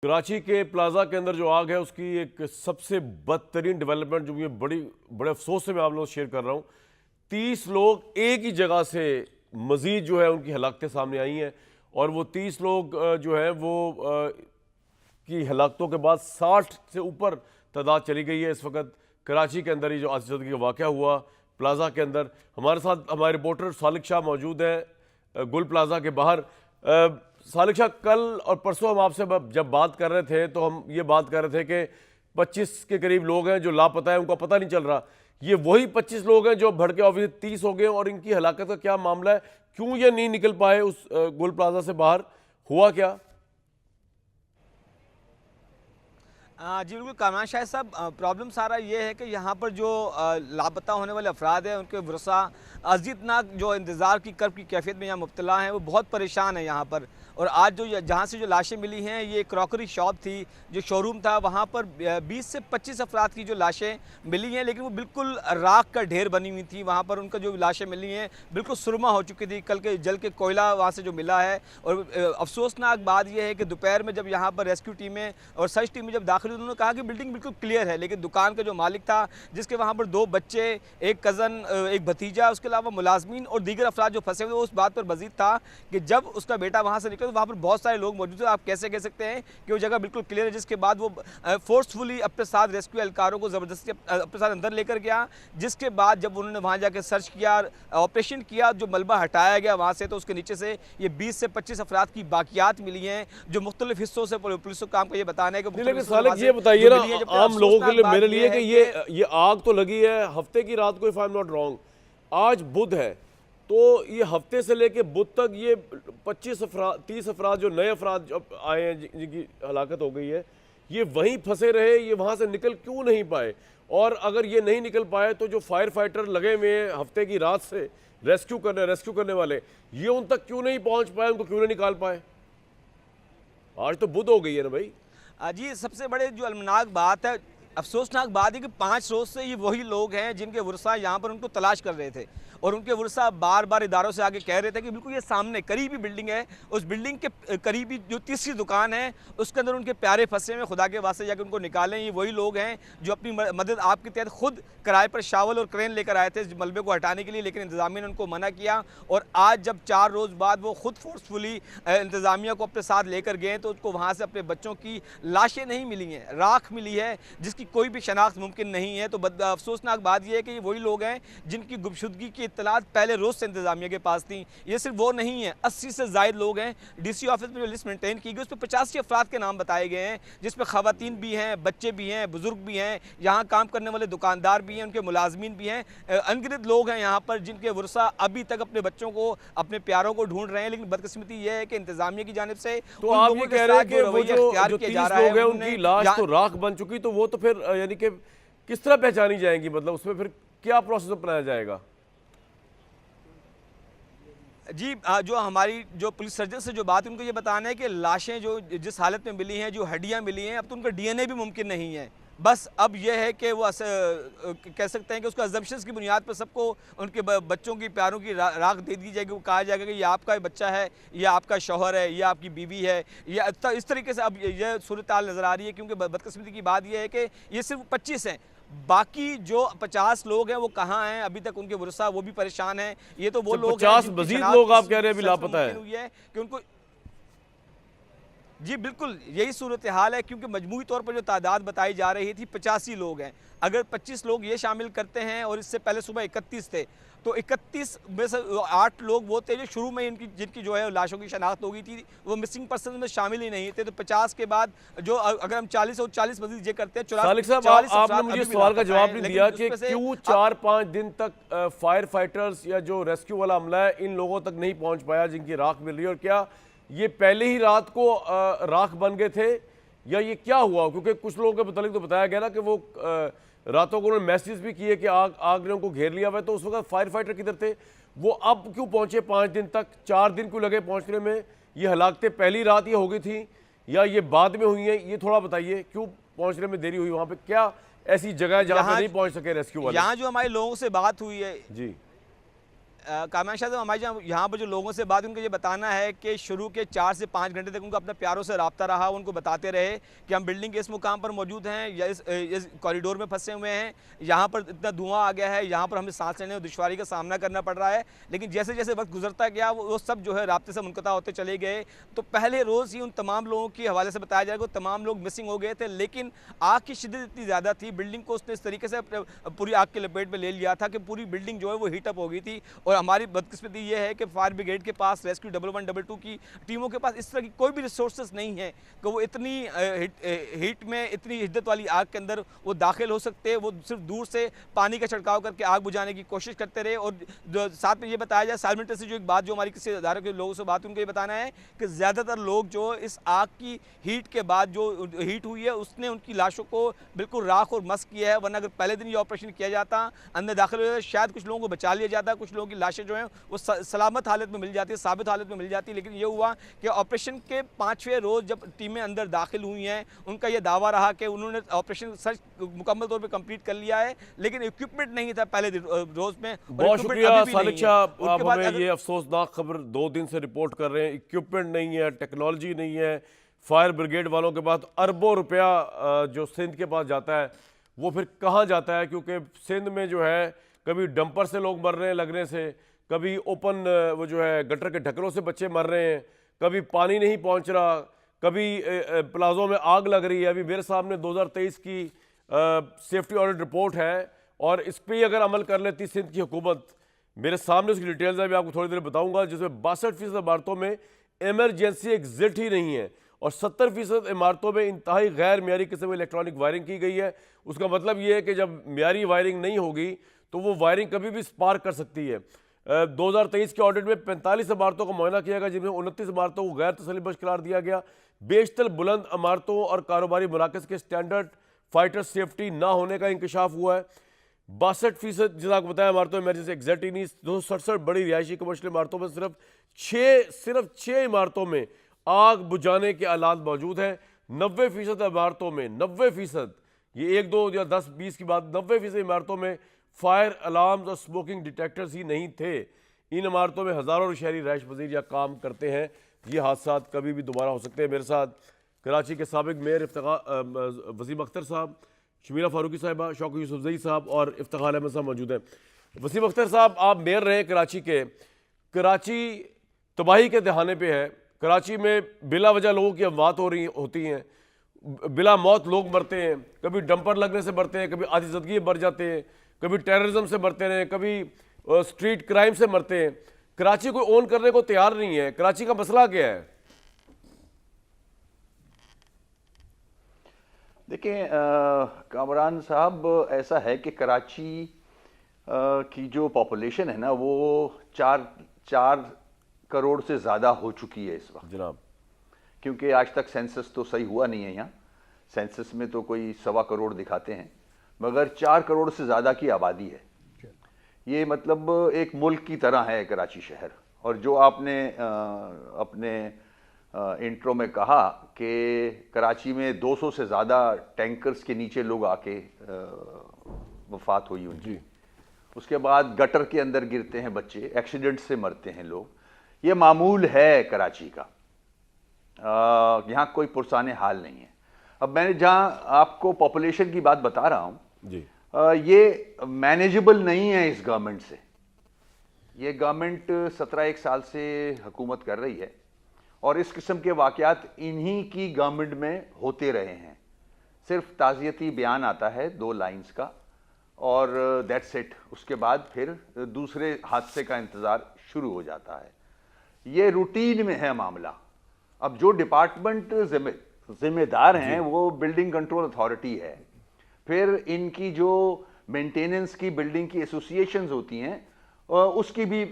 कराची के प्लाजा के अंदर जो आग है उसकी एक सबसे बदतरीन डेवलपमेंट जो मुझे बड़े अफसोस से मैं आप लोगों से शेयर कर रहा हूँ। 30 लोग एक ही जगह से मजीद जो है उनकी हलाकतें सामने आई हैं और वो 30 लोग जो है वो की हलाकतों के बाद 60 से ऊपर तादाद चली गई है। इस वक्त कराची के अंदर ही जो आसिफजदगी का वाक़या हुआ प्लाजा के अंदर, हमारे साथ हमारे रिपोर्टर सालिक शाह मौजूद हैं गुल प्लाजा के बाहर। सालिक शाह, कल और परसों हम आपसे जब बात कर रहे थे तो हम ये बात कर रहे थे कि 25 के करीब लोग हैं जो लापता है, उनका पता नहीं चल रहा। ये वही 25 लोग हैं जो भड़के ऑफिस 30 हो गए और इनकी हलाकत का क्या मामला है? क्यों ये नहीं निकल पाए उस गुल प्लाजा से बाहर? हुआ क्या? जी बिल्कुल कामरान शाह साहब, प्रॉब्लम सारा ये है कि यहाँ पर जो लापता होने वाले अफराद हैं उनके वरसा अज़ीतनाक जो इंतज़ार की कर्ब की कैफियत में यहाँ मुब्तला हैं, वो बहुत परेशान हैं यहाँ पर। और आज जो जहाँ से जो लाशें मिली हैं, ये क्रॉकरी शॉप थी, जो शोरूम था, वहाँ पर 20 से 25 अफराद की जो लाशें मिली हैं, लेकिन वो बिल्कुल राख का ढेर बनी हुई थी। वहाँ पर उनका जो लाशें मिली हैं बिल्कुल सुरमा हो चुकी थी, कल के जल के कोयला वहाँ से जो मिला है। और अफसोसनाक बात यह है कि दोपहर में जब यहाँ पर रेस्क्यू टीमें और सर्च टीमें जब दाखिल, उन्होंने कहा कि बिल्डिंग बिल्कुल क्लियर है, लेकिन दुकान का जो मालिक था, जिसके वहाँ पर 2 बच्चे, एक कज़न, एक भतीजा, उसके अलावा मुलाजमीन और दीगर अफराद जो फंसे हुए, उस बात पर मजीद था कि जब उसका बेटा वहाँ से निकला तो वहाँ पर बहुत सारे लोग मौजूद थे। आप कैसे कह सकते हैं कि वो जगह बिल्कुल क्लियर है, जिसके बाद वो फोर्सफुली अपने साथ रेस्क्यू एहलकारों को ज़बरदस्ती अपने साथ अंदर लेकर गया। जिसके बाद जब उन्होंने वहाँ जाकर सर्च किया, ऑपरेशन किया, जो मलबा हटाया गया वहाँ से, तो उसके नीचे से ये 20 से 25 अफराद की बाकियात मिली हैं, जो मुख्तलिफ हिस्सों से पुलिस को काम का ये बताना है कि ये बताइए ना आम लोगों के लिए, मेरे लिए कि ये आग तो लगी है हफ्ते की रात को, if I am not wrong, आज बुध है, तो ये हफ्ते से लेके बुध तक ये 30 अफराद जो नए अफराद आए हैं जिनकी हलाकत हो गई है, ये वहीं फंसे रहे, ये वहाँ से निकल क्यों नहीं पाए? और अगर ये नहीं निकल पाए तो जो फायर फाइटर लगे हुए हैं हफ्ते की रात से रेस्क्यू करने वाले, ये उन तक क्यों नहीं पहुँच पाए, उनको क्यों नहीं निकाल पाए? आज तो बुध हो गई है ना भाई। जी, सबसे बड़े जो अलमनाक बात है, अफसोसनाक बात है कि 5 रोज़ से ये वही लोग हैं जिनके वरसा यहाँ पर उनको तलाश कर रहे थे। और उनके वरसा बार बार इदारों से आके कह रहे थे कि बिल्कुल ये सामने करीबी बिल्डिंग है, उस बिल्डिंग के करीबी जो तीसरी दुकान है उसके अंदर उनके प्यारे फंसे हुए, खुदा के वास्ते जाके उनको निकालें। ये वही लोग हैं जो अपनी मदद आपके तहत खुद किराए पर शावल और क्रेन लेकर आए थे मलबे को हटाने के लिए, लेकिन इंतज़ामिया ने उनको मना किया। और आज जब 4 रोज़ बाद वो खुद फोर्सफुली इंतज़ामिया को अपने साथ लेकर गए तो उसको वहाँ से अपने बच्चों की लाशें नहीं मिली हैं, राख मिली है, जिसकी कोई भी शनाख्त मुमकिन नहीं है। तो अफसोसनाक बात यह है कि ये वही लोग हैं जिनकी गुमशुदगी की इत्तलात पहले रोज़ से इंतज़ामिया के पास थी। ये सिर्फ वो नहीं है, 80 से ज़ायद लोग हैं। डीसी ऑफिस में जो लिस्ट मेंटेन की गई उस पर 85 अफराद के नाम बताए गए हैं, जिसमें ख़वातीन भी हैं, बच्चे भी हैं, बुजुर्ग भी हैं, यहाँ काम करने वाले दुकानदार भी हैं, उनके मुलाजमीन भी हैं। अनगिनत लोग हैं यहाँ पर जिनके वरसा अभी तक अपने बच्चों को, अपने प्यारों को ढूंढ रहे हैं। लेकिन बदकिस्मती यह है कि इंतज़ामिया की जानिब से तो आप ये कह रहे हैं कि वो जो 30 लोग हैं उनकी लाश तो राख बन चुकी, तो वो तो फिर यानी कि किस तरह पहचानी जाएंगी? मतलब उसमें फिर क्या प्रोसेस अपनाया जाएगा? जी, जो हमारी जो पुलिस सर्जन से जो बात है, उनको ये बताना है कि लाशें जो जिस हालत में मिली हैं, जो हड्डियां मिली हैं, अब तो उनका डीएनए भी मुमकिन नहीं है। बस अब यह है कि वो कह सकते हैं कि उसको अजम्पशंस की बुनियाद पर सबको उनके बच्चों की प्यारों की राख दे दी जाएगी। वो कहा जाएगा कि ये आपका बच्चा है, ये आपका शौहर है, ये आपकी बीवी है, या इस तरीके से अब यह सूरत हाल नज़र आ रही है। क्योंकि बदकिस्मती की बात यह है कि ये सिर्फ 25 हैं, बाकी जो 50 लोग हैं वो कहाँ हैं? अभी तक उनके वरसा वो भी परेशान हैं। ये तो वो लोग 50 मजीद लोग आप कह रहे हैं अभी लापता है कि उनको, जी बिल्कुल यही सूरत हाल है। क्योंकि मजमूई तौर पर जो तादाद बताई जा रही थी 85 लोग हैं, अगर 25 लोग ये शामिल करते हैं और इससे पहले सुबह 31 थे, तो 31 में से 8 लोग वो थे जो शुरू में जिनकी जो है लाशों की शनाख्त हो गई थी, वो मिसिंग पर्सन में शामिल ही नहीं थे। तो 50 के बाद जो अगर हम 40 और 40 मजीद ये करते हैं, सालिक साहब आपने मुझे सवाल का जवाब नहीं दिया कि क्यों 4-5 दिन तक फायर फाइटर्स या जो रेस्क्यू वाला अमला है इन लोगों तक नहीं पहुंच पाया जिनकी राख मिल रही है? और क्या ये पहले ही रात को राख बन गए थे या ये क्या हुआ? क्योंकि कुछ लोगों के मुताबिक तो बताया गया ना कि वो रातों को उन्होंने मैसेज भी किए कि आग ने उनको घेर लिया हुआ है, तो उस वक्त फायर फाइटर किधर थे? वो अब क्यों पहुंचे 5 दिन तक? 4 दिन क्यों लगे पहुंचने में? ये हलाकतें पहली रात ये हो गई थी या ये बाद में हुई हैं? ये थोड़ा बताइए, क्यों पहुंचने में देरी हुई? वहां पे क्या ऐसी जगह है जहां पे नहीं पहुंच सके रेस्क्यू वाले? यहाँ जो हमारे लोगों से बात हुई है, जी कामयान शाह साहब, हमारे यहाँ पर जो लोगों से बात, उनको ये बताना है कि शुरू के 4 से 5 घंटे तक उनको अपने प्यारों से रब्ता रहा, उनको बताते रहे कि हम बिल्डिंग के इस मुकाम पर मौजूद हैं या इस कॉरिडोर में फंसे हुए हैं, यहाँ पर इतना धुआं आ गया है, यहाँ पर हमें सांस लेने में दुश्वारी का सामना करना पड़ रहा है। लेकिन जैसे जैसे वक्त गुजरता गया वो सब जो है रब्ते से मुनक़ता होते चले गए। तो पहले रोज़ ही उन तमाम लोगों के हवाले से बताया जाएगा, तमाम लोग मिसिंग हो गए थे, लेकिन आग की शिद्दत इतनी ज़्यादा थी, बिल्डिंग को उसने इस तरीके से पूरी आग की लपेट में ले लिया था कि पूरी बिल्डिंग जो है वो हीटअप हो गई थी। और हमारी बदकिस्मती ये है कि फायर ब्रिगेड के पास, रेस्क्यू 1112 की टीमों के पास इस तरह की कोई भी रिसोर्सेज नहीं है कि वो इतनी हीट में, इतनी हिद्दत वाली आग के अंदर वो दाखिल हो सकते हैं। वो सिर्फ दूर से पानी का छिड़काव करके आग बुझाने की कोशिश करते रहे। और साथ में ये बताया जाए साइमल्टेनियसली से जो एक बात जो हमारी किसी अदारे के लोगों से बात उनको ये बताना है कि ज़्यादातर लोग जो इस आग की हीट के बाद जो हीट हुई है उसने उनकी लाशों को बिल्कुल राख और मस किया है। वरना अगर पहले दिन ये ऑपरेशन किया जाता, अंदर दाखिल हो जाता, शायद कुछ लोगों को बचा लिया जाता, कुछ लोगों की लाशें जो हैं वो सलामत हालत में मिल जाती है, साबित हालत में मिल जाती है। लेकिन ये हुआ कि ऑपरेशन के 5वें रोज़ जब टीमें अंदर दाखिल हुई हैं, उनका ये दावा रहा कि उन्होंने ऑपरेशन सच मुकम्मल तौर पे कंप्लीट कर लिया है, लेकिन इक्विपमेंट नहीं था पहले रोज़ में। बहुत शुक्रिया सालिक शाह, आप हमें ये अफसोसनाक खबर 2 दिन से रिपोर्ट कर रहे हैं। इक्विपमेंट नहीं है, टेक्नोलॉजी नहीं है, फायर ब्रिगेड वालों के पास अरबों रुपया जो सिंध के पास जाता है वो फिर कहाँ जाता है, क्योंकि सिंध में जो है कभी डंपर से लोग मर रहे हैं लगने से, कभी ओपन वो जो है गटर के ढक्कनों से बच्चे मर रहे हैं, कभी पानी नहीं पहुंच रहा, कभी प्लाजों में आग लग रही है। अभी मेरे सामने 2023 की सेफ्टी ऑडिट रिपोर्ट है और इस पर अगर अमल कर लेती सिंध की हुकूमत, मेरे सामने उसकी डिटेल्स है, मैं आपको थोड़ी देर बताऊंगा, जिसमें 62% इमारतों में इमरजेंसी एग्जिट ही नहीं है और 70% इमारतों में इंतहाई गैर मियारी किस्म की इलेक्ट्रॉनिक वायरिंग की गई है। उसका मतलब ये है कि जब मियारी वायरिंग नहीं होगी तो वो वायरिंग कभी भी स्पार्क कर सकती है। 2023 के ऑडिट में 45 इमारतों का मुआयना किया गया, जिनमें 29 इमारतों को गैर तसल्लीबख्श करार दिया गया। बेशतर बुलंद इमारतों और कारोबारी मराकज़ के स्टैंडर्ड फाइटर सेफ्टी ना होने का इंकशाफ हुआ है। 62% जिस आपको बताया इमारतों में इमरजेंसी एग्जिट ही नहीं। 267 बड़ी रिहायशी कमर्शियल इमारतों में सिर्फ 6 इमारतों में आग बुझाने के आलात मौजूद हैं। 90% इमारतों में 90%, ये 1, 2 या 10, 20 की बात, 90% इमारतों में फायर अलार्म्स और स्मोकिंग डिटेक्टर्स ही नहीं थे। इन इमारतों में हज़ारों शहरी रहायश पजीर या काम करते हैं। ये हादसा कभी भी दोबारा हो सकते हैं। मेरे साथ कराची के साबिक मेयर वसीम अख्तर साहब, शमीरा फारूकी साहिबा, शौकत यूसुफजई साहब और इफ्तिखार अहमद साहब मौजूद हैं। वसीम अख्तर साहब, आप मेयर रहे कराची के, कराची तबाही के दहाने पे है। कराची में बिला वजह लोगों की अमवात होती हैं, बिला मौत लोग मरते हैं, कभी डंपर लगने से मरते हैं, कभी आतिशदगी मर जाते हैं, कभी टेररिज्म से मरते हैं, कभी स्ट्रीट क्राइम से मरते हैं। कराची कोई ओन करने को तैयार नहीं है। कराची का मसला क्या है? देखिए कामरान साहब, ऐसा है कि कराची की जो पॉपुलेशन है ना वो 4 करोड़ से ज़्यादा हो चुकी है इस वक्त जनाब, क्योंकि आज तक सेंसस तो सही हुआ नहीं है। यहाँ सेंसस में तो कोई 1.25 करोड़ दिखाते हैं, मगर 4 करोड़ से ज़्यादा की आबादी है। ये मतलब एक मुल्क की तरह है कराची शहर। और जो आपने अपने इंट्रो में कहा कि कराची में 200 से ज़्यादा टैंकर्स के नीचे लोग आके वफात हुई उनकी, उसके बाद गटर के अंदर गिरते हैं बच्चे, एक्सीडेंट से मरते हैं लोग। ये मामूल है कराची का, यहाँ कोई पुरसाने हाल नहीं है। अब मैंने जहाँ आपको पॉपुलेशन की बात बता रहा हूँ जी, ये मैनेजेबल नहीं है इस गवर्नमेंट से। ये गवर्नमेंट 17 साल से हुकूमत कर रही है और इस किस्म के वाक़यात इन्हीं की गवर्नमेंट में होते रहे हैं। सिर्फ ताज़ियती बयान आता है 2 लाइंस का और दैट्स इट। उसके बाद फिर दूसरे हादसे का इंतज़ार शुरू हो जाता है। ये रूटीन में है मामला। अब जो डिपार्टमेंट जिम्मेदार हैं वो बिल्डिंग कंट्रोल अथॉरिटी है, फिर इनकी जो मेंटेनेंस की बिल्डिंग की एसोसिएशंस होती हैं उसकी भी